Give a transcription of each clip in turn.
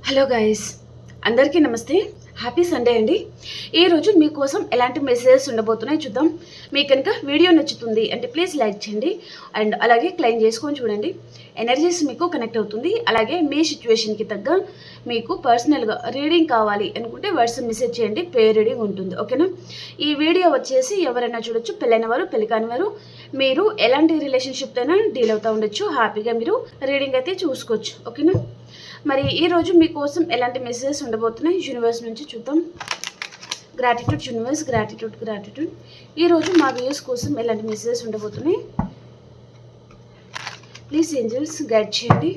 Hello guys, అందరికీ నమస్తే. Happy Sunday అండి. ఈరోజు మీకోసం ఎలాంటి మెసేజెస్ ఉండబోతున్నాయి చూద్దాం. మీకు కనుక వీడియో నచ్చుతుంది అంటే ప్లీజ్ లైక్ చేయండి అండ్ అలాగే క్లెయిమ్ చేసుకొని చూడండి. ఎనర్జీస్ మీకు కనెక్ట్ అవుతుంది. అలాగే మీ సిచ్యువేషన్కి తగ్గ మీకు పర్సనల్గా రీడింగ్ కావాలి అనుకుంటే వాట్సాప్ మెసేజ్ చేయండి, పే రీడింగ్ ఉంటుంది. ఓకేనా? ఈ వీడియో వచ్చేసి ఎవరైనా చూడొచ్చు, పెళ్ళైన వారు, పెళ్లి కాని వారు, మీరు ఎలాంటి రిలేషన్షిప్ అయినా డీల్ అవుతూ ఉండొచ్చు. హ్యాపీగా మీరు రీడింగ్ అయితే చూసుకోవచ్చు. ఓకేనా? మరి ఈరోజు మీకోసం ఎలాంటి మెసేజెస్ ఉండబోతున్నాయి యూనివర్స్ నుంచి చూద్దాం. Gratitude universe, gratitude. ఈరోజు మా వ్యూస్ కోసం ఎలాంటి మెసేజెస్ ఉండబోతున్నాయి ప్లీజ్ ఏంజల్స్ గైడ్ చేయండి.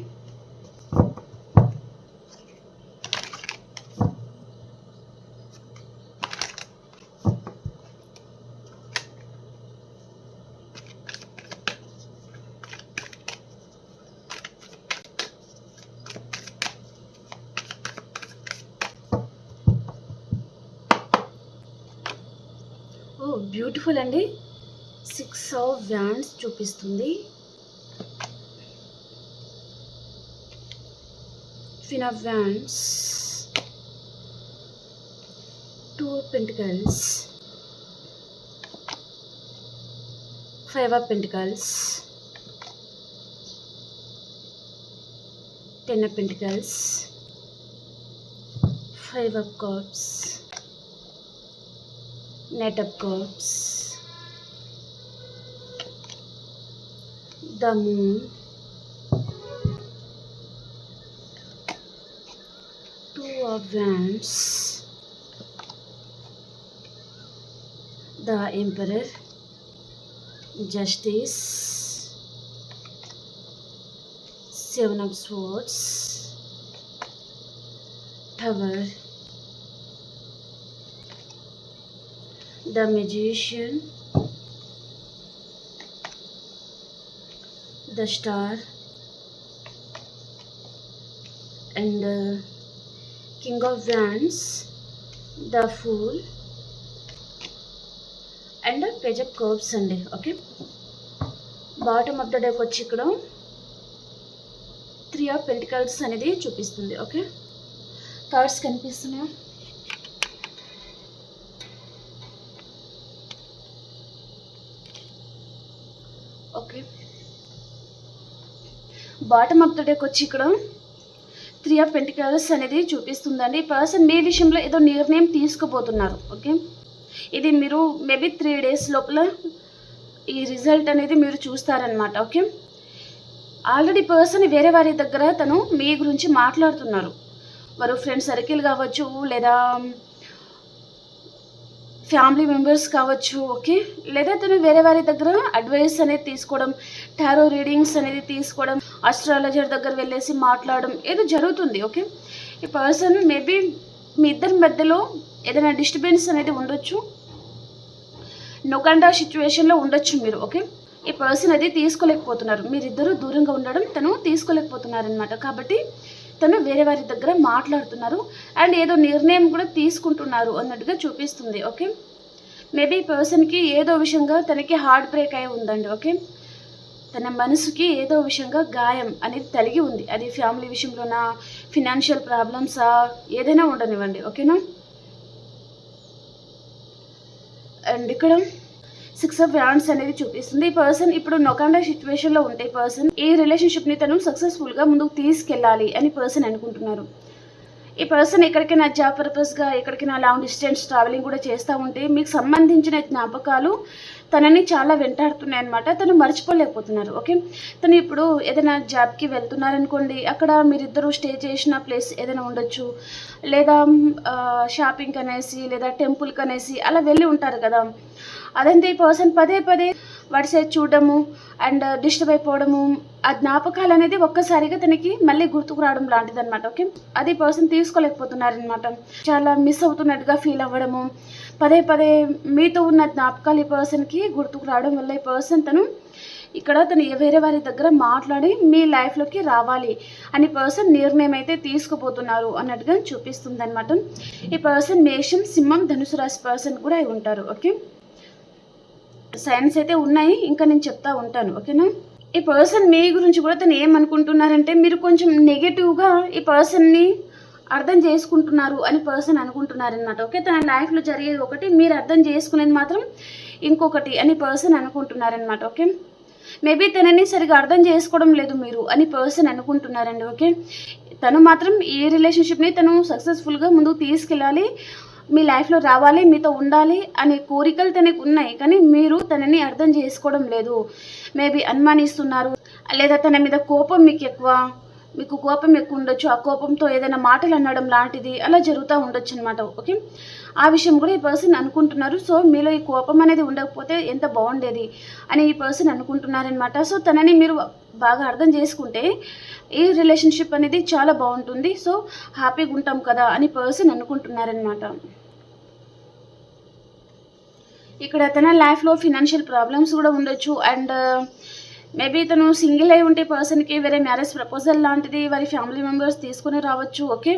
బ్యూటిఫుల్ అండి. 6 ఆఫ్ వ్యాండ్స్ చూపిస్తుంది. Queen of wands, 2 of Pentacles, 5 of Pentacles, 10 of Pentacles, 5 of Cups, Knight of Cups, the Moon, 2 of Wands, the Emperor, Justice, 7 of Swords, Tower, the Magician, the Star, and King of Wands, the Fool, and Page of Cups అండి. Okay, bottom of the deck వచ్చి ఇక్కడ 3 of Pentacles అనేది చూపిస్తుంది. Okay, cards కనిపిస్తున్నాయా? Okay, bottom of the deck వచ్చి ఇక్కడ 3 of Pentacles అనేది చూపిస్తుందండి. ఈ పర్సన్ మీ విషయంలో ఏదో నిర్ణయం తీసుకోబోతున్నారు. ఓకే, ఇది మీరు మేబీ 3 days లోపల ఈ రిజల్ట్ అనేది మీరు చూస్తారనమాట. ఓకే, ఆల్రెడీ పర్సన్ వేరే వారి దగ్గర తను మీ గురించి మాట్లాడుతున్నారు. వారు ఫ్రెండ్ సర్కిల్ కావచ్చు, లేదా ఫ్యామిలీ మెంబర్స్ కావచ్చు. ఓకే, లేదా తను వేరే వారి దగ్గర అడ్వైస్ అనేది తీసుకోవడం, టారో రీడింగ్స్ అనేది తీసుకోవడం, ఆస్ట్రాలజర్ దగ్గర వెళ్ళేసి మాట్లాడడం ఏదో జరుగుతుంది. ఓకే, ఈ పర్సన్ మేబీ మీ ఇద్దరి మధ్యలో ఏదైనా డిస్టర్బెన్స్ అనేది ఉండొచ్చు, నొకండా సిచ్యువేషన్లో ఉండొచ్చు మీరు. ఓకే, ఈ పర్సన్ అది తీసుకోలేకపోతున్నారు, మీరిద్దరూ దూరంగా ఉండడం తను తీసుకోలేకపోతున్నారనమాట. కాబట్టి తను వేరే వారి దగ్గర మాట్లాడుతున్నారు అండ్ ఏదో నిర్ణయం కూడా తీసుకుంటున్నారు అన్నట్టుగా చూపిస్తుంది. ఓకే, మేబీ ఈ పర్సన్కి ఏదో విషయంగా తనకి హార్ట్ బ్రేక్ అయి ఉందండి. ఓకే, తన మనసుకి ఏదో విషయంగా గాయం అనేది తలిగి ఉంది. అది ఫ్యామిలీ విషయంలోనా, ఫినాన్షియల్ ప్రాబ్లమ్సా, ఏదైనా ఉండనివ్వండి. ఓకేనా? అండ్ ఇక్కడ 6 of Wands అనేది చూపిస్తుంది. ఈ పర్సన్ ఇప్పుడు నొకండా సిచ్యువేషన్లో ఉంటే పర్సన్ ఈ రిలేషన్షిప్ని తను సక్సెస్ఫుల్గా ముందుకు తీసుకెళ్ళాలి అని పర్సన్ అనుకుంటున్నారు. ఈ పర్సన్ ఎక్కడికైనా జాబ్ పర్పస్గా ఎక్కడికైనా లాంగ్ డిస్టెన్స్ ట్రావెలింగ్ కూడా చేస్తూ ఉంటే మీకు సంబంధించిన జ్ఞాపకాలు తనని చాలా వెంటాడుతున్నాయి అనమాట. తను మర్చిపోలేకపోతున్నారు. ఓకే, తను ఇప్పుడు ఏదైనా జాబ్కి వెళ్తున్నారనుకోండి, అక్కడ మీరిద్దరూ స్టే చేసిన ప్లేస్ ఏదైనా ఉండొచ్చు, లేదా షాపింగ్ అనేసి లేదా టెంపుల్కి అనేసి అలా వెళ్ళి ఉంటారు కదా. అదంతే ఈ పర్సన్ పదే పదే వాటి సైడ్ చూడడము అండ్ డిస్టర్బ్ అయిపోవడము, ఆ జ్ఞాపకాలు అనేది ఒక్కసారిగా తనకి మళ్ళీ గుర్తుకు రావడం లాంటిది అనమాట. ఓకే, అది పర్సన్ తీసుకోలేకపోతున్నారనమాట. చాలా మిస్ అవుతున్నట్టుగా ఫీల్ అవ్వడము, పదే పదే మీతో ఉన్న జ్ఞాపకాలు ఈ పర్సన్కి గుర్తుకు రావడం వల్ల ఈ పర్సన్ తను వేరే వారి దగ్గర మాట్లాడి మీ లైఫ్లోకి రావాలి అని పర్సన్ నిర్ణయం అయితే తీసుకుపోతున్నారు అన్నట్టుగా చూపిస్తుంది అనమాట. ఈ పర్సన్ మేషం, సింహం, ధనుసు రాశి పర్సన్ కూడా అయి ఉంటారు. ఓకే, సైన్స్ అయితే ఉన్నాయి, ఇంకా నేను చెప్తా ఉంటాను. ఓకేనా? ఈ పర్సన్ మీ గురించి కూడా తను ఏమనుకుంటున్నారంటే మీరు కొంచెం నెగటివ్గా ఈ పర్సన్ని అర్థం చేసుకుంటున్నారు అని పర్సన్ అనుకుంటున్నారనమాట. ఓకే, తన లైఫ్లో జరిగేది ఒకటి, మీరు అర్థం చేసుకునేది మాత్రం ఇంకొకటి అని పర్సన్ అనుకుంటున్నారనమాట. ఓకే, మేబీ తనని సరిగా అర్థం చేసుకోవడం లేదు మీరు అని పర్సన్ అనుకుంటున్నారండి. ఓకే, తను మాత్రం ఈ రిలేషన్షిప్ని తను సక్సెస్ఫుల్గా ముందుకు తీసుకెళ్ళాలి, మీ లైఫ్లో రావాలి, మీతో ఉండాలి అనే కోరికలు తనకు ఉన్నాయి, కానీ మీరు తనని అర్థం చేసుకోవడం లేదు. మేబీ అనుమానిస్తున్నారు, లేదా తన మీద కోపం మీకు కోపం ఎక్కువ ఉండొచ్చు. ఆ కోపంతో ఏదైనా మాటలు అనడం లాంటిది అలా జరుగుతూ ఉండొచ్చు అనమాట. ఓకే, ఆ విషయం కూడా ఈ పర్సన్ అనుకుంటున్నారు. సో మీలో ఈ కోపం అనేది ఉండకపోతే ఎంత బాగుండేది అని ఈ పర్సన్ అనుకుంటున్నారనమాట. సో తనని మీరు బాగా అర్థం చేసుకుంటే ఈ రిలేషన్షిప్ అనేది చాలా బాగుంటుంది. సో హ్యాపీగా ఉంటాం కదా అని పర్సన్ అనుకుంటున్నారనమాట. ఇక్కడ తన లైఫ్లో ఫినాన్షియల్ ప్రాబ్లమ్స్ కూడా ఉండొచ్చు. అండ్ మేబీ తను సింగిల్ అయి ఉంటే పర్సన్కి వేరే మ్యారేజ్ ప్రపోజల్ లాంటిది వారి ఫ్యామిలీ మెంబర్స్ తీసుకుని రావచ్చు. ఓకే,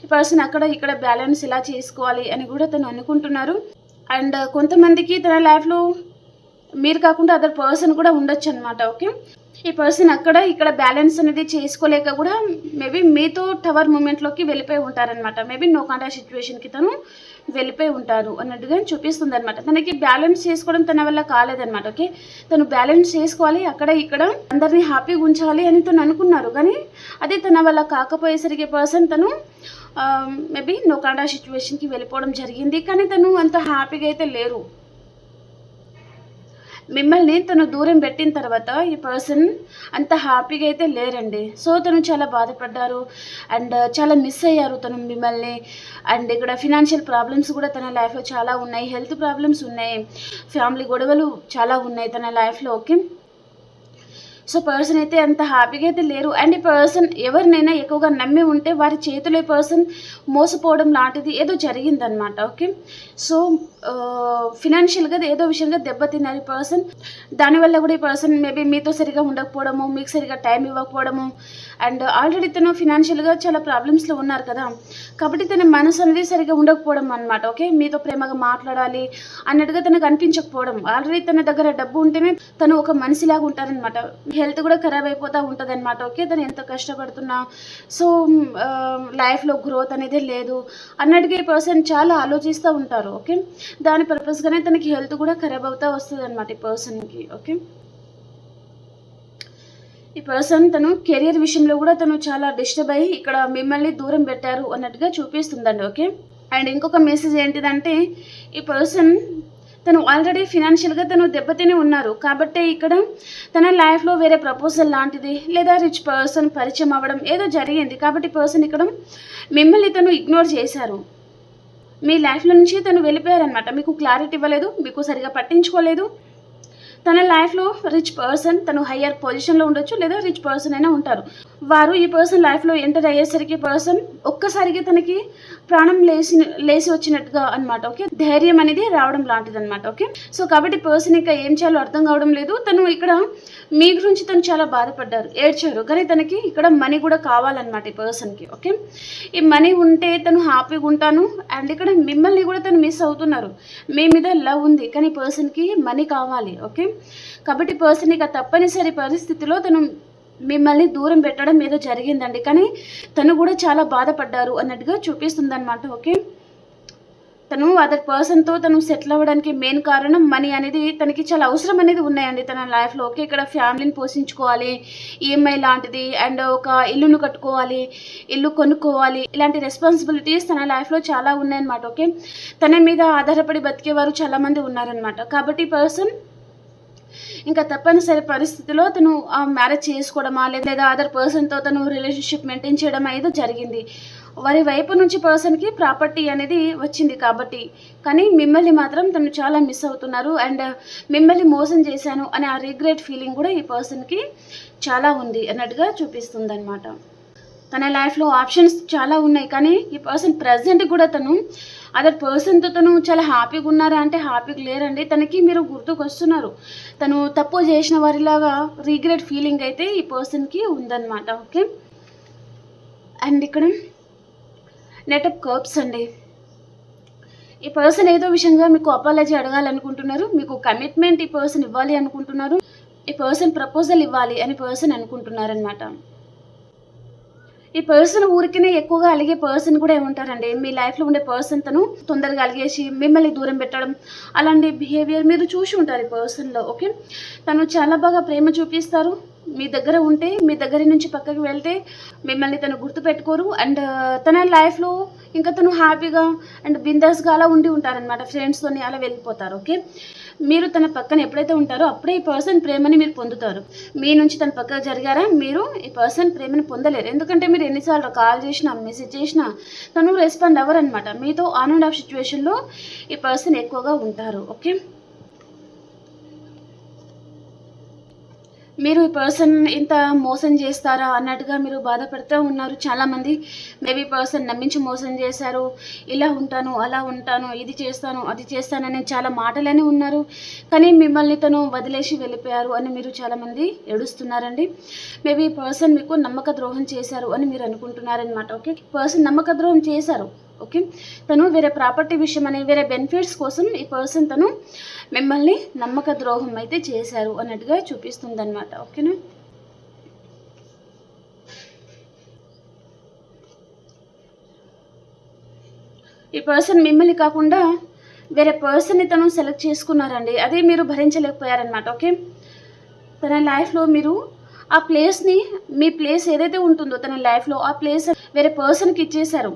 ఈ పర్సన్ అక్కడ ఇక్కడ బ్యాలెన్స్ ఎలా చేసుకోవాలి అని కూడా తను అనుకుంటున్నారు. అండ్ కొంతమందికి తన లైఫ్లో మీరు కాకుండా అదర్ పర్సన్ కూడా ఉండొచ్చు అనమాట. ఓకే, ఈ పర్సన్ అక్కడ ఇక్కడ బ్యాలెన్స్ అనేది చేసుకోలేక కూడా మేబీ మీతో టవర్ మూమెంట్లోకి వెళ్ళిపోయి ఉంటారనమాట. మేబీ నో కాంటాక్ట్ సిచ్యువేషన్కి తను వెళ్ళిపోయి ఉంటారు అన్నట్టుగా చూపిస్తుంది అనమాట. తనకి బ్యాలెన్స్ చేసుకోవడం తన వల్ల కాలేదనమాట. ఓకే, తను బ్యాలెన్స్ చేసుకోవాలి, అక్కడ ఇక్కడ అందరినీ హ్యాపీగా ఉంచాలి అని తను అనుకున్నారు, కానీ అది తన వల్ల కాకపోయేసరికి పర్సన్ తను మేబీ నో కాంటాక్ట్ సిచ్యువేషన్కి వెళ్ళిపోవడం జరిగింది. కానీ తను అంత హ్యాపీగా అయితే లేరు. మిమ్మల్ని తను దూరం పెట్టిన తర్వాత ఈ పర్సన్ అంత హ్యాపీగా అయితే లేరండి. సో తను చాలా బాధపడ్డారు అండ్ చాలా మిస్ అయ్యారు తను మిమ్మల్ని. అండ్ ఇక్కడ ఫినాన్షియల్ ప్రాబ్లమ్స్ కూడా తన లైఫ్లో చాలా ఉన్నాయి, హెల్త్ ప్రాబ్లమ్స్ ఉన్నాయి, ఫ్యామిలీ గొడవలు చాలా ఉన్నాయి తన లైఫ్లో. ఓకే, సో పర్సన్ అయితే అంత హ్యాపీగా అయితే లేరు. అండ్ ఈ పర్సన్ ఎవరినైనా ఎక్కువగా నమ్మి ఉంటే వారి చేతిలో ఈ పర్సన్ మోసపోవడం లాంటిది ఏదో జరిగిందనమాట. ఓకే, సో ఫినాన్షియల్గా ఏదో విషయంగా దెబ్బతిన్నారు ఈ పర్సన్. దానివల్ల కూడా ఈ పర్సన్ మేబీ మీతో సరిగా ఉండకపోవడము, మీకు సరిగా టైం ఇవ్వకపోవడము. అండ్ ఆల్రెడీ తను ఫినాన్షియల్గా చాలా ప్రాబ్లమ్స్లో ఉన్నారు కదా, కాబట్టి తన మనసు అనేది సరిగా ఉండకపోవడం అనమాట. ఓకే, మీతో ప్రేమగా మాట్లాడాలి అన్నట్టుగా తనకు అనిపించకపోవడం. ఆల్రెడీ తన దగ్గర డబ్బు ఉంటేనే తను ఒక మనిషిలాగా ఉంటారనమాట. హెల్త్ కూడా ఖరాబ్ అయిపోతూ ఉంటుంది అనమాట. ఓకే, తను ఎంత కష్టపడుతున్నా సో లైఫ్లో గ్రోత్ అనేది లేదు అన్నట్టుగా ఈ పర్సన్ చాలా ఆలోచిస్తూ ఉంటారు. ఓకే, దాని పర్పస్గానే తనకి హెల్త్ కూడా ఖరాబ్ అవుతూ వస్తుంది అనమాట ఈ పర్సన్కి. ఓకే, ఈ పర్సన్ తను కెరియర్ విషయంలో కూడా తను చాలా డిస్టర్బ్ అయ్యి ఇక్కడ మిమ్మల్ని దూరం పెట్టారు అన్నట్టుగా చూపిస్తుందండి. ఓకే, అండ్ ఇంకొక మెసేజ్ ఏంటిదంటే ఈ పర్సన్ తను ఆల్రెడీ ఫినాన్షియల్గా తను దెబ్బతిని ఉన్నారు, కాబట్టి ఇక్కడ తన లైఫ్లో వేరే ప్రపోజల్ లాంటిది లేదా రిచ్ పర్సన్ పరిచయం అవ్వడం ఏదో జరిగింది, కాబట్టి పర్సన్ ఇక్కడ మిమ్మల్ని తను ఇగ్నోర్ చేశారు. మీ లైఫ్లో నుంచి తను వెళ్ళిపోయారనమాట. మీకు క్లారిటీ ఇవ్వలేదు, మీకు సరిగా పట్టించుకోలేదు. తన లైఫ్లో రిచ్ పర్సన్ తను హయ్యర్ పొజిషన్లో ఉండొచ్చు, లేదా రిచ్ పర్సన్ అయినా ఉంటారు. వారు ఈ పర్సన్ లైఫ్లో ఎంటర్ అయ్యేసరికి పర్సన్ ఒక్కసారిగా తనకి ప్రాణం లేచి వచ్చినట్టుగా అనమాట. ఓకే, ధైర్యం అనేది రావడం లాంటిది అనమాట. ఓకే, సో కాబట్టి పర్సన్ ఇంకా ఏం చేయాలో అర్థం కావడం లేదు. తను ఇక్కడ మీ గురించి తను చాలా బాధపడ్డారు, ఏడ్చారు, కానీ తనకి ఇక్కడ మనీ కూడా కావాలన్నమాట ఈ పర్సన్కి. ఓకే, ఈ మనీ ఉంటే తను హ్యాపీగా ఉంటాను. అండ్ ఇక్కడ మిమ్మల్ని కూడా తను మిస్ అవుతున్నారు. మీ మీద లవ్ ఉంది, కానీ పర్సన్కి మనీ కావాలి. ఓకే, కాబట్టి పర్సన్ ఇక తప్పనిసరి పరిస్థితిలో తను మిమ్మల్ని దూరం పెట్టడం ఏదో జరిగిందండి, కానీ తను కూడా చాలా బాధపడ్డారు అన్నట్టుగా చూపిస్తుంది అనమాట. ఓకే, తను అదర్ పర్సన్తో తను సెటిల్ అవ్వడానికి మెయిన్ కారణం మనీ అనేది తనకి చాలా అవసరం అనేది ఉన్నాయండి తన లైఫ్లో. ఓకే, ఇక్కడ ఫ్యామిలీని పోషించుకోవాలి, ఈఎంఐ లాంటిది, అండ్ ఒక ఇల్లును కట్టుకోవాలి, ఇల్లు కొనుక్కోవాలి, ఇలాంటి రెస్పాన్సిబిలిటీస్ తన లైఫ్లో చాలా ఉన్నాయన్నమాట. ఓకే, తన మీద ఆధారపడి బతికేవారు చాలామంది ఉన్నారనమాట. కాబట్టి పర్సన్ ఇంకా తప్పనిసరి పరిస్థితిలో తను మ్యారేజ్ చేసుకోవడమా లేదా అదర్ పర్సన్తో తను రిలేషన్షిప్ మెయింటైన్ చేయడం ఏదో జరిగింది. వారి వైపు నుంచి పర్సన్కి ప్రాపర్టీ అనేది వచ్చింది కాబట్టి, కానీ మిమ్మల్ని మాత్రం తను చాలా మిస్ అవుతున్నారు. అండ్ మిమ్మల్ని మోసం చేశాను అనే ఆ రిగ్రెట్ ఫీలింగ్ కూడా ఈ పర్సన్కి చాలా ఉంది అన్నట్టుగా చూపిస్తుంది అనమాట. తన లైఫ్లో ఆప్షన్స్ చాలా ఉన్నాయి, కానీ ఈ పర్సన్ ప్రజెంట్ కూడా తను అదర్ పర్సన్తో తను చాలా హ్యాపీగా ఉన్నారా అంటే హ్యాపీగా లేరండి. తనకి మీరు గుర్తుకు వస్తున్నారు, తను తప్పు చేసిన వారిలాగా రిగ్రెట్ ఫీలింగ్ అయితే ఈ పర్సన్కి ఉందన్నమాట. ఓకే, అండ్ ఇక్కడ నెట్ ఆఫ్ కప్స్ అండి. ఈ పర్సన్ ఏదో విషయంగా మీకు అపాలజీ అడగాలనుకుంటున్నారు, మీకు కమిట్మెంట్ ఈ పర్సన్ ఇవ్వాలి అనుకుంటున్నారు, ఈ పర్సన్ ప్రపోజల్ ఇవ్వాలి అని పర్సన్ అనుకుంటున్నారనమాట. ఈ పర్సన్ ఊరికనే ఎక్కువగా అలిగే పర్సన్ కూడా ఏముంటారండి, మీ లైఫ్లో ఉండే పర్సన్ తను తొందరగా అలిగేసి మిమ్మల్ని దూరం పెట్టడం, అలాంటి బిహేవియర్ మీరు చూసి ఉంటారు ఈ పర్సన్లో. ఓకే, తను చాలా బాగా ప్రేమ చూపిస్తారు, మీ దగ్గర ఉంటే, మీ దగ్గర నుంచి పక్కకి వెళ్తే మిమ్మల్ని తను గుర్తుపెట్టుకోరు. అండ్ తన లైఫ్లో ఇంకా తను హ్యాపీగా అండ్ బిందాస్గా అలా ఉండి ఉంటారనమాట, ఫ్రెండ్స్తోని అలా వెళ్ళిపోతారు. ఓకే, మీరు తన పక్కన ఎప్పుడైతే ఉంటారో అప్పుడే ఈ పర్సన్ ప్రేమని మీరు పొందుతారు. మీ నుంచి తన పక్కన జరిగారా, మీరు ఈ పర్సన్ ప్రేమని పొందలేరు. ఎందుకంటే మీరు ఎన్నిసార్లు కాల్ చేసినా, మెసేజ్ చేసినా తను రెస్పాండ్ అవ్వరు అనమాట. మీతో ఆన్ అండ్ ఆఫ్ సిచ్యువేషన్లో ఈ పర్సన్ ఎక్కువగా ఉంటారు. ఓకే, మీరు ఈ పర్సన్ ఇంత మోసం చేస్తారా అన్నట్టుగా మీరు బాధపడుతూ ఉన్నారు చాలామంది. మేబీ పర్సన్ నమ్మించి మోసం చేశారు, ఇలా ఉంటాను, అలా ఉంటాను, ఇది చేస్తాను, అది చేస్తానని చాలా మాటలని ఉన్నారు, కానీ మిమ్మల్ని తను వదిలేసి వెళ్ళిపోయారు అని మీరు చాలామంది ఏడుస్తున్నారండి. మేబీ పర్సన్ మీకు నమ్మక ద్రోహం చేశారు అని మీరు అనుకుంటున్నారనమాట. ఓకే, పర్సన్ నమ్మక ద్రోహం చేశారు. ఓకే, తను వేరే ప్రాపర్టీ విషయం అని, వేరే బెనిఫిట్స్ కోసం ఈ పర్సన్ తను మిమ్మల్ని నమ్మక ద్రోహం అయితే చేశారు అన్నట్టుగా చూపిస్తుంది అనమాట. ఓకేనా, ఈ పర్సన్ మిమ్మల్ని కాకుండా వేరే పర్సన్ని తను సెలెక్ట్ చేసుకున్నారండి, అదే మీరు భరించలేకపోయారనమాట. ఓకే, తన లైఫ్లో మీరు ఆ ప్లేస్ని, మీ ప్లేస్ ఏదైతే ఉంటుందో తన లైఫ్లో ఆ ప్లేస్ వేరే పర్సన్కి ఇచ్చేశారు,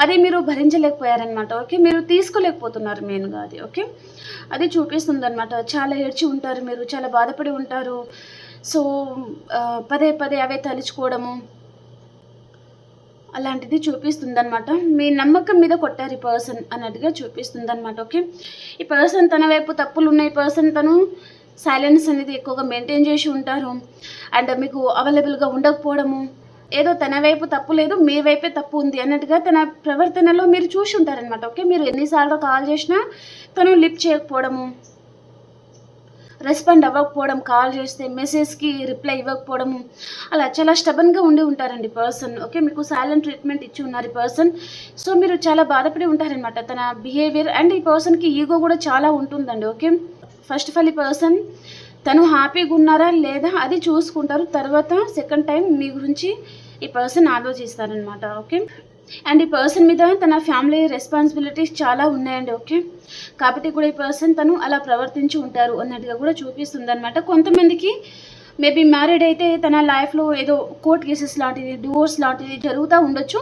అది మీరు భరించలేకపోయారనమాట. ఓకే, మీరు తీసుకోలేకపోతున్నారు మెయిన్గా అది. ఓకే, అది చూపిస్తుంది అనమాట. చాలా ఏడ్చి ఉంటారు మీరు, చాలా బాధపడి ఉంటారు. సో పదే పదే అవే తలుచుకోవడము అలాంటిది చూపిస్తుంది అనమాట. మీ నమ్మకం మీద కొట్టారు ఈ పర్సన్ అన్నట్టుగా చూపిస్తుంది అనమాట. ఓకే, ఈ పర్సన్ తన వైపు తప్పులు ఉన్నాయి, పర్సన్ తను సైలెన్స్ అనేది ఎక్కువగా మెయింటైన్ చేసి ఉంటారు. అండ్ మీకు అవైలబుల్గా ఉండకపోవడము, ఏదో తన వైపు తప్పు లేదు, మీ వైపే తప్పు ఉంది అన్నట్టుగా తన ప్రవర్తనలో మీరు చూసి ఉంటారనమాట. ఓకే, మీరు ఎన్నిసార్లు కాల్ చేసినా తను లిఫ్ట్ చేయకపోవడము, రెస్పాండ్ అవ్వకపోవడం, కాల్ చేస్తే మెసేజ్కి రిప్లై ఇవ్వకపోవడము, అలా చాలా స్టబన్గా ఉండి ఉంటారండి పర్సన్. ఓకే, మీకు సైలెంట్ ట్రీట్మెంట్ ఇచ్చి ఉన్నారు ఈ పర్సన్. సో మీరు చాలా బాధపడి ఉంటారనమాట తన బిహేవియర్. అండ్ ఈ పర్సన్కి ఈగో కూడా చాలా ఉంటుందండి. ఓకే, ఫస్ట్ ఆఫ్ ఆల్ ఈ పర్సన్ తను హ్యాపీగా ఉన్నారా లేదా అది చూసుకుంటారు, తర్వాత సెకండ్ టైం మీ గురించి ఈ పర్సన్ ఆలోచిస్తారనమాట. ఓకే, అండ్ ఈ పర్సన్ మీద తన ఫ్యామిలీ రెస్పాన్సిబిలిటీస్ చాలా ఉన్నాయండి. ఓకే, కాబట్టి కూడా ఈ పర్సన్ తను అలా ప్రవర్తించి ఉంటారు అన్నట్టుగా కూడా చూపిస్తుంది అనమాట. కొంతమందికి మేబీ మ్యారీడ్ అయితే తన లైఫ్లో ఏదో కోర్ట్ కేసెస్ లాంటిది, డివోర్స్ లాంటిది జరుగుతూ ఉండొచ్చు,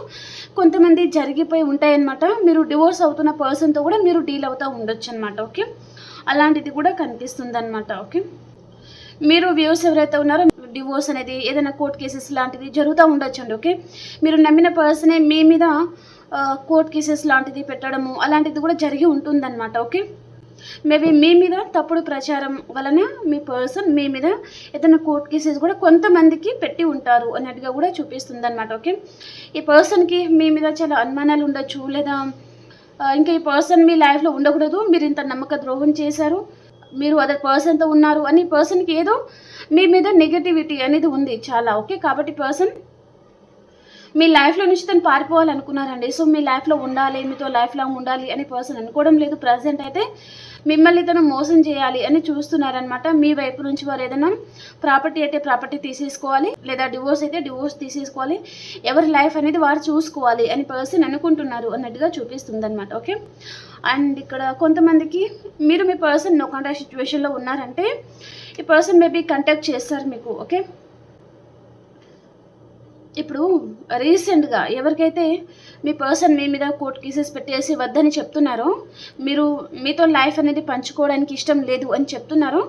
కొంతమంది జరిగిపోయి ఉంటాయన్నమాట. మీరు డివోర్స్ అవుతున్న పర్సన్తో కూడా మీరు డీల్ అవుతూ ఉండొచ్చు అనమాట. ఓకే, అలాంటిది కూడా కనిపిస్తుంది అనమాట. ఓకే, మీరు వ్యూస్ ఎవరైతే ఉన్నారో డివోర్స్ అనేది ఏదైనా కోర్ట్ కేసెస్ లాంటిది జరుగుతూ ఉండొచ్చండి. ఓకే, మీరు నమ్మిన పర్సనే మీ మీద కోర్ట్ కేసెస్ లాంటిది పెట్టడము అలాంటిది కూడా జరిగి ఉంటుందన్నమాట. ఓకే, మేబీ మీ మీద తప్పుడు ప్రచారం వలన మీ పర్సన్ మీ మీద ఏదైనా కోర్ట్ కేసెస్ కూడా కొంతమందికి పెట్టి ఉంటారు అన్నట్టుగా కూడా చూపిస్తుంది అనమాట. ఓకే, ఈ పర్సన్కి మీ మీద చాలా అనుమానాలు ఉండొచ్చు, లేదా ఇంకా ఈ పర్సన్ మీ లైఫ్లో ఉండకూడదు, మీరు ఇంత నమ్మక ద్రోహం చేశారు, మీరు అదర్ పర్సన్తో ఉన్నారు అని పర్సన్కి ఏదో మీ మీద నెగటివిటీ అనేది ఉంది చాలా. ఓకే, కాబట్టి పర్సన్ మీ లైఫ్లో నుంచి తను పారిపోవాలనుకున్నారండి. సో మీ లైఫ్లో ఉండాలి, మీతో లైఫ్ లాంగ్ ఉండాలి అని పర్సన్ అనుకోవడం లేదు. ప్రజెంట్ అయితే మిమ్మల్ని తను మోసం చేయాలి అని చూస్తున్నారనమాట. మీ వైపు నుంచి వారు ఏదైనా ప్రాపర్టీ అయితే ప్రాపర్టీ తీసేసుకోవాలి, లేదా డివోర్స్ అయితే డివోర్స్ తీసేసుకోవాలి, ఎవరి లైఫ్ అనేది వారు చూసుకోవాలి అని పర్సన్ అనుకుంటున్నారు అన్నట్టుగా చూపిస్తుంది అనమాట. ఓకే, అండ్ ఇక్కడ కొంతమందికి మీరు మీ పర్సన్ నో కాంటాక్ట్ సిచ్యువేషన్లో ఉన్నారంటే ఈ పర్సన్ మేబీ కాంటాక్ట్ చేస్తారు మీకు. ఓకే, ఇప్పుడు రీసెంట్గా ఎవరికైతే మీ పర్సన్ మీ మీద కోర్ట్ కేసెస్ పెట్టేసి వద్దని చెప్తున్నారో, మీరు మీతో లైఫ్ అనేది పంచుకోవడానికి ఇష్టం లేదు అని చెప్తున్నారో,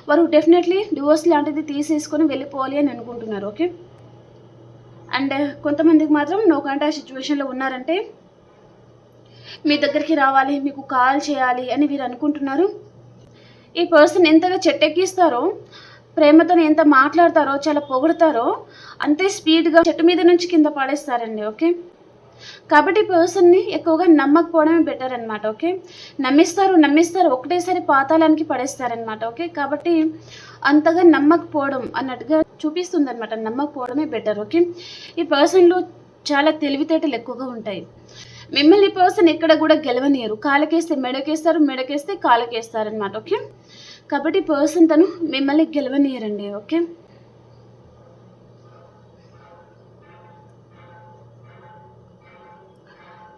వారు డెఫినెట్లీ డివోర్స్ లాంటిది తీసేసుకొని వెళ్ళిపోవాలి అని అనుకుంటున్నారు. ఓకే, అండ్ కొంతమందికి మాత్రం నో కాంటాక్ట్ సిచ్యువేషన్లో ఉన్నారంటే మీ దగ్గరికి రావాలి, మీకు కాల్ చేయాలి అని వీరు అనుకుంటున్నారు. ఈ పర్సన్ ఎంతగా చెట్టెక్కిస్తారో, ప్రేమతో ఎంత మాట్లాడతారో, చాలా పొగుడతారో అంతే స్పీడ్గా చెట్టు మీద నుంచి కింద పడేస్తారండి. ఓకే, కాబట్టి పర్సన్ని ఎక్కువగా నమ్మకపోవడమే బెటర్ అనమాట. ఓకే, నమ్మిస్తారు ఒకటేసారి పాతాళానికి పడేస్తారనమాట. ఓకే, కాబట్టి అంతగా నమ్మకపోవడం అన్నట్టుగా చూపిస్తుంది అనమాట. నమ్మకపోవడమే బెటర్. ఓకే, ఈ పర్సన్లో చాలా తెలివితేటలు ఎక్కువగా ఉంటాయి. మిమ్మల్ని పర్సన్ ఎక్కడ కూడా గెలవనియరు, కాలకేస్తే మెడకేస్తారు, మెడకేస్తే కాలకేస్తారనమాట. ఓకే, కాబట్టి పర్సన్ తను మిమ్మల్ని గెలవనియరండి. ఓకే,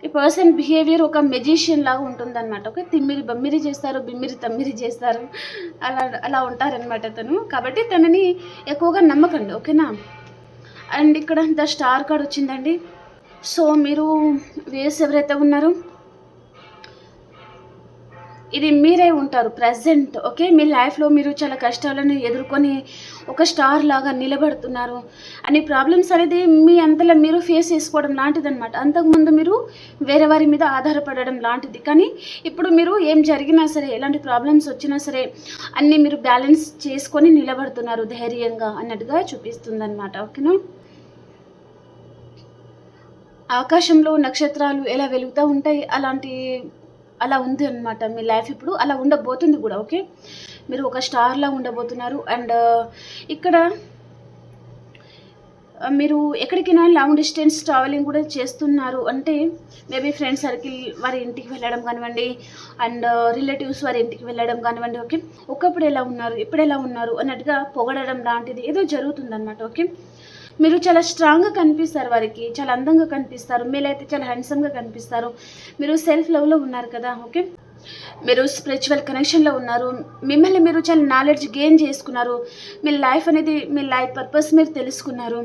ఈ పర్సన్ బిహేవియర్ ఒక మెజిషియన్ లాగా ఉంటుందన్నమాట. ఓకే, తిమ్మిరి బమ్మిరి చేస్తారు, బిమ్మిరి తమ్మిరి చేస్తారు, అలా అలా ఉంటారనమాట తను. కాబట్టి తనని ఎక్కువగా నమ్మకండి, ఓకేనా. అండ్ ఇక్కడ ద స్టార్ కార్డ్ వచ్చిందండి. సో మీరు వేస్ ఎవరైతే ఉన్నారో ఇది మీరే ఉంటారు ప్రజెంట్. ఓకే, మీ లైఫ్లో మీరు చాలా కష్టాలను ఎదుర్కొని ఒక స్టార్ లాగా నిలబడుతున్నారు. అని ప్రాబ్లమ్స్ అనేది మీ అంతలో మీరు ఫేస్ చేసుకోవడం లాంటిది అనమాట. అంతకుముందు మీరు వేరే వారి మీద ఆధారపడడం లాంటిది. కానీ ఇప్పుడు మీరు ఏం జరిగినా సరే, ఎలాంటి ప్రాబ్లమ్స్ వచ్చినా సరే అన్నీ మీరు బ్యాలెన్స్ చేసుకొని నిలబడుతున్నారు ధైర్యంగా అన్నట్టుగా చూపిస్తుంది అనమాట. ఓకేనా. ఆకాశంలో నక్షత్రాలు ఎలా వెలుగుతూ ఉంటాయి అలా ఉంది అనమాట మీ లైఫ్. ఇప్పుడు అలా ఉండబోతుంది కూడా. ఓకే, మీరు ఒక స్టార్లా ఉండబోతున్నారు. అండ్ ఇక్కడ మీరు ఎక్కడికైనా లాంగ్ డిస్టెన్స్ ట్రావెలింగ్ కూడా చేస్తున్నారు అంటే మేబీ ఫ్రెండ్ సర్కిల్ వారి ఇంటికి వెళ్ళడం కానివ్వండి, అండ్ రిలేటివ్స్ వారి ఇంటికి వెళ్ళడం కానివ్వండి. ఓకే, ఒకప్పుడు ఎలా ఉన్నారు, ఇప్పుడు ఎలా ఉన్నారు అన్నట్టుగా పొగడడం లాంటిది ఏదో జరుగుతుందన్నమాట. ఓకే, మీరు చాలా స్ట్రాంగ్గా కనిపిస్తారు, వారికి చాలా అందంగా కనిపిస్తారు, మీరైతే చాలా హ్యాండ్సమ్గా కనిపిస్తారు. మీరు సెల్ఫ్ లవ్లో ఉన్నారు కదా. ఓకే, మీరు స్పిరిచువల్ కనెక్షన్లో ఉన్నారు. మిమ్మల్ని మీరు చాలా నాలెడ్జ్ గెయిన్ చేసుకున్నారు. మీ లైఫ్ అనేది, మీ లైఫ్ పర్పస్ మీరు తెలుసుకున్నారు.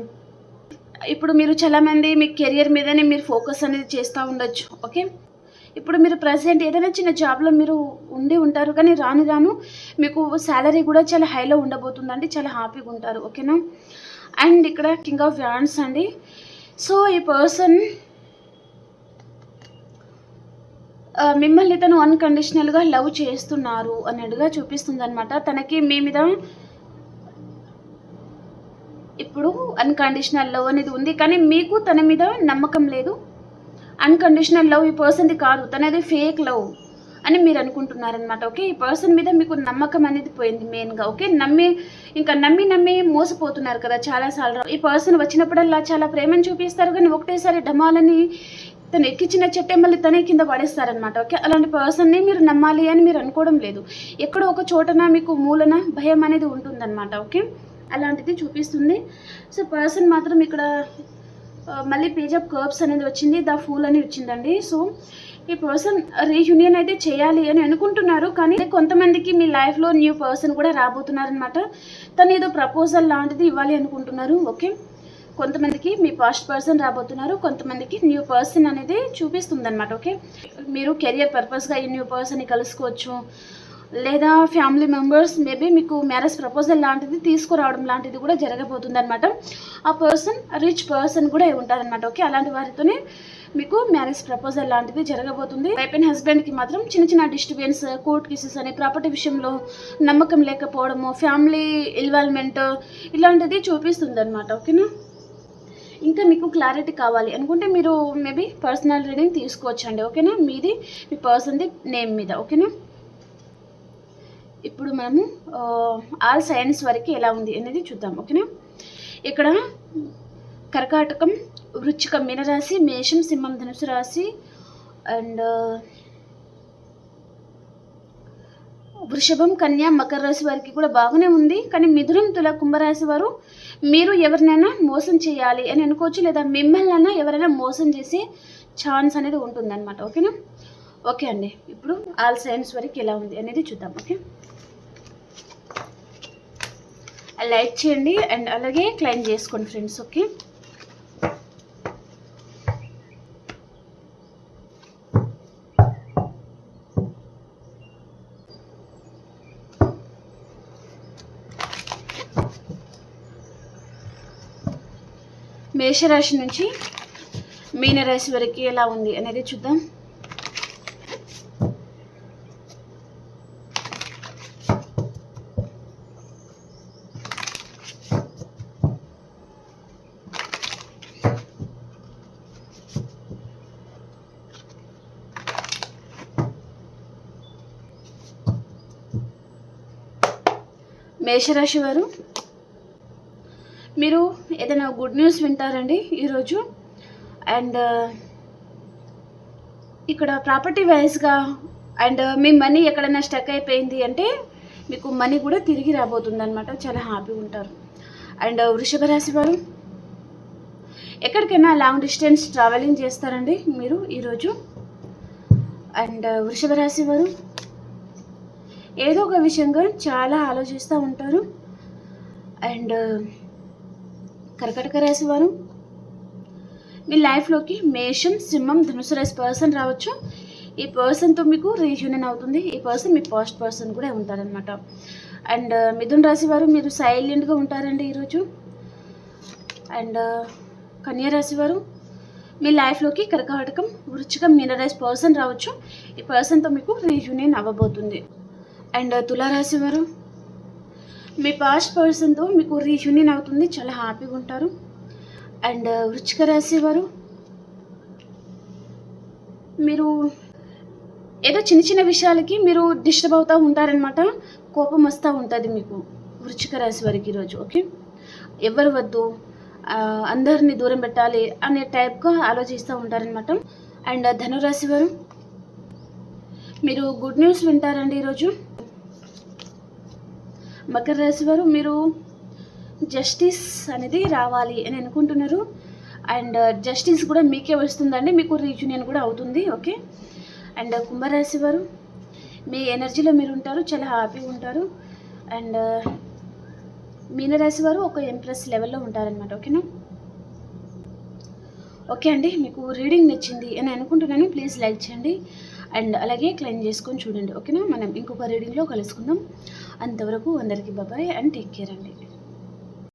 ఇప్పుడు మీరు చాలామంది మీ కెరియర్ మీదనే మీరు ఫోకస్ అనేది చేస్తూ ఉండొచ్చు. ఓకే, ఇప్పుడు మీరు ప్రజెంట్ ఏదైనా చిన్న జాబ్లో మీరు ఉండి ఉంటారు, కానీ రాను రాను మీకు శాలరీ కూడా చాలా హైలో ఉండబోతుందండి. చాలా హ్యాపీగా ఉంటారు. ఓకేనా. అండ్ ఇక్కడ కింగ్ ఆఫ్ వ్యాండ్స్ అండి. సో ఈ పర్సన్ మిమ్మల్ని తను అన్కండిషనల్గా లవ్ చేస్తున్నారు అన్నట్టుగా చూపిస్తుంది అనమాట. తనకి మీ మీద ఇప్పుడు అన్కండిషనల్ లవ్ అనేది ఉంది, కానీ మీకు తన మీద నమ్మకం లేదు. అన్కండిషనల్ లవ్ ఈ పర్సన్ది కాదు, తనది ఫేక్ లవ్ అని మీరు అనుకుంటున్నారనమాట. ఓకే, ఈ పర్సన్ మీద మీకు నమ్మకం అనేది పోయింది మెయిన్గా. ఓకే, నమ్మి మోసపోతున్నారు కదా చాలాసార్లు. ఈ పర్సన్ వచ్చినప్పుడల్లా చాలా ప్రేమను చూపిస్తారు, కానీ ఒకటేసారి డమాలని తను ఎక్కించిన చెట్టే మళ్ళీ తనే కింద పడేస్తారనమాట. ఓకే, అలాంటి పర్సన్ని మీరు నమ్మాలి అని మీరు అనుకోవడం లేదు. ఎక్కడో ఒక చోటన మీకు మూలన భయం అనేది ఉంటుందన్నమాట. ఓకే, అలాంటిది చూపిస్తుంది. సో పర్సన్ మాత్రం ఇక్కడ మళ్ళీ పేజ్ ఆఫ్ కర్బ్స్ అనేది వచ్చింది, ద ఫూల్ అని వచ్చిందండి. సో ఈ పర్సన్ రీయూనియన్ అయితే చేయాలి అని అనుకుంటున్నారు, కానీ కొంతమందికి మీ లైఫ్లో న్యూ పర్సన్ కూడా రాబోతున్నారనమాట. తను ఏదో ప్రపోజల్ లాంటిది ఇవ్వాలి అనుకుంటున్నారు. ఓకే, కొంతమందికి మీ పాస్ట్ పర్సన్ రాబోతున్నారు, కొంతమందికి న్యూ పర్సన్ అనేది చూపిస్తుంది అనమాట. ఓకే, మీరు కెరియర్ పర్పస్గా ఈ న్యూ పర్సన్ని కలుసుకోవచ్చు, లేదా ఫ్యామిలీ మెంబర్స్ మేబీ మీకు మ్యారేజ్ ప్రపోజల్ లాంటిది తీసుకురావడం లాంటిది కూడా జరగబోతుంది అనమాట. ఆ పర్సన్ రిచ్ పర్సన్ కూడా ఉంటారనమాట. ఓకే, అలాంటి వారితోనే మీకు మ్యారేజ్ ప్రపోజల్ లాంటిది జరగబోతుంది. అయిపోయిన హస్బెండ్కి మాత్రం చిన్న చిన్న డిస్టర్బెన్స్, కోర్ట్ కేసెస్ అని, ప్రాపర్టీ విషయంలో నమ్మకం లేకపోవడము, ఫ్యామిలీ ఇన్వాల్వ్మెంట్ ఇలాంటిది చూపిస్తుంది అనమాట. ఓకేనా. ఇంకా మీకు క్లారిటీ కావాలి అనుకుంటే మీరు మేబీ పర్సనల్ రీడింగ్ తీసుకోవచ్చండి. ఓకేనా, మీది మీ పర్సన్ది నేమ్ మీద. ఓకేనా. ఇప్పుడు మనము ఆల్ సైన్స్ వరకు ఎలా ఉంది అనేది చూద్దాం. ఓకేనా. ఇక్కడ కర్కాటకం, వృశ్చికం మీనరాశి, మేషం, సింహం ధనుసు రాశి, అండ్ వృషభం, కన్యా, మకర రాశి వారికి కూడా బాగానే ఉంది. కానీ మిథునం, తుల, కుంభరాశి వారు మీరు ఎవరినైనా మోసం చేయాలి అని అనుకోవచ్చు, లేదా మిమ్మల్ని ఎవరైనా మోసం చేసే ఛాన్స్ అనేది ఉంటుందన్నమాట. ఓకేనా. ఓకే అండి, ఇప్పుడు ఆల్ సైన్స్ వరకు ఎలా ఉంది అనేది చూద్దాం. ఓకే, లైక్ చేయండి అండ్ అలాగే క్లైమ్ చేసుకోండి ఫ్రెండ్స్. ఓకే, మేషరాశి నుంచి మీనరాశి వరకు ఎలా ఉంది అనేది చూద్దాం. మేషరాశి వారు మీరు ఏదైనా గుడ్ న్యూస్ వింటారండి ఈరోజు. అండ్ ఇక్కడ ప్రాపర్టీ వైజ్గా అండ్ మీ మనీ ఎక్కడైనా స్టక్ అయిపోయింది అంటే మీకు మనీ కూడా తిరిగి రాబోతుంది అనమాట. చాలా హ్యాపీగా ఉంటారు. అండ్ వృషభ రాశి వారు ఎక్కడికైనా లాంగ్ డిస్టెన్స్ ట్రావెలింగ్ చేస్తారండి మీరు ఈరోజు. అండ్ వృషభ రాశి వారు ఏదో ఒక విషయంగా చాలా ఆలోచిస్తూ ఉంటారు. అండ్ కర్కాటక రాశి వారు మీ లైఫ్లోకి మేషం, సింహం, ధనుసు రాశి పర్సన్ రావచ్చు. ఈ పర్సన్తో మీకు రీయూనియన్ అవుతుంది. ఈ పర్సన్ మీ పాస్ట్ పర్సన్ కూడా ఉంటారనమాట. అండ్ మిథున్ రాశి వారు మీరు సైలెంట్గా ఉంటారండి ఈరోజు. అండ్ కన్యా రాశి వారు మీ లైఫ్లోకి కర్కాటకం, వృశ్చికం, మీన రాశి పర్సన్ రావచ్చు. ఈ పర్సన్తో మీకు రీయూనియన్ అవ్వబోతుంది. అండ్ తులారాశి వారు మీ పాస్ట్ పర్సన్తో మీకు రీయూనియన్ అవుతుంది, చాలా హ్యాపీగా ఉంటారు. అండ్ వృశ్చిక రాశి వారు మీరు ఏదో చిన్న చిన్న విషయాలకి మీరు డిస్టర్బ్ అవుతూ ఉంటారనమాట. కోపం వస్తూ ఉంటుంది మీకు వృశ్చిక రాశి వారికి ఈరోజు. ఓకే, ఎవరు వద్దు, అందరినీ దూరం పెట్టాలి అనే టైప్గా ఆలోచిస్తూ ఉంటారనమాట. అండ్ ధనురాశి వారు మీరు గుడ్ న్యూస్ వింటారండి ఈరోజు. మకర రాశి వారు మీరు జస్టిస్ అనేది రావాలి అని అనుకుంటున్నారు. అండ్ జస్టిస్ కూడా మీకే వస్తుందండి, మీకు రీయూనియన్ కూడా అవుతుంది. ఓకే. అండ్ కుంభరాశి వారు మీ ఎనర్జీలో మీరు ఉంటారు, చాలా హ్యాపీగా ఉంటారు. అండ్ మీనరాశి వారు ఒక ఎంప్రెస్ లెవెల్లో ఉంటారనమాట. ఓకేనా? ఓకే అండి, మీకు రీడింగ్ నచ్చింది అని అనుకుంటున్నాను. ప్లీజ్ లైక్ చేయండి అండ్ అలాగే క్లెయిమ్ చేసుకొని చూడండి. ఓకేనా? మనం ఇంకొక రీడింగ్లో కలుసుకుందాం. అంతవరకు అందరికీ బాయ్ అండ్ టేక్ కేర్ అండి.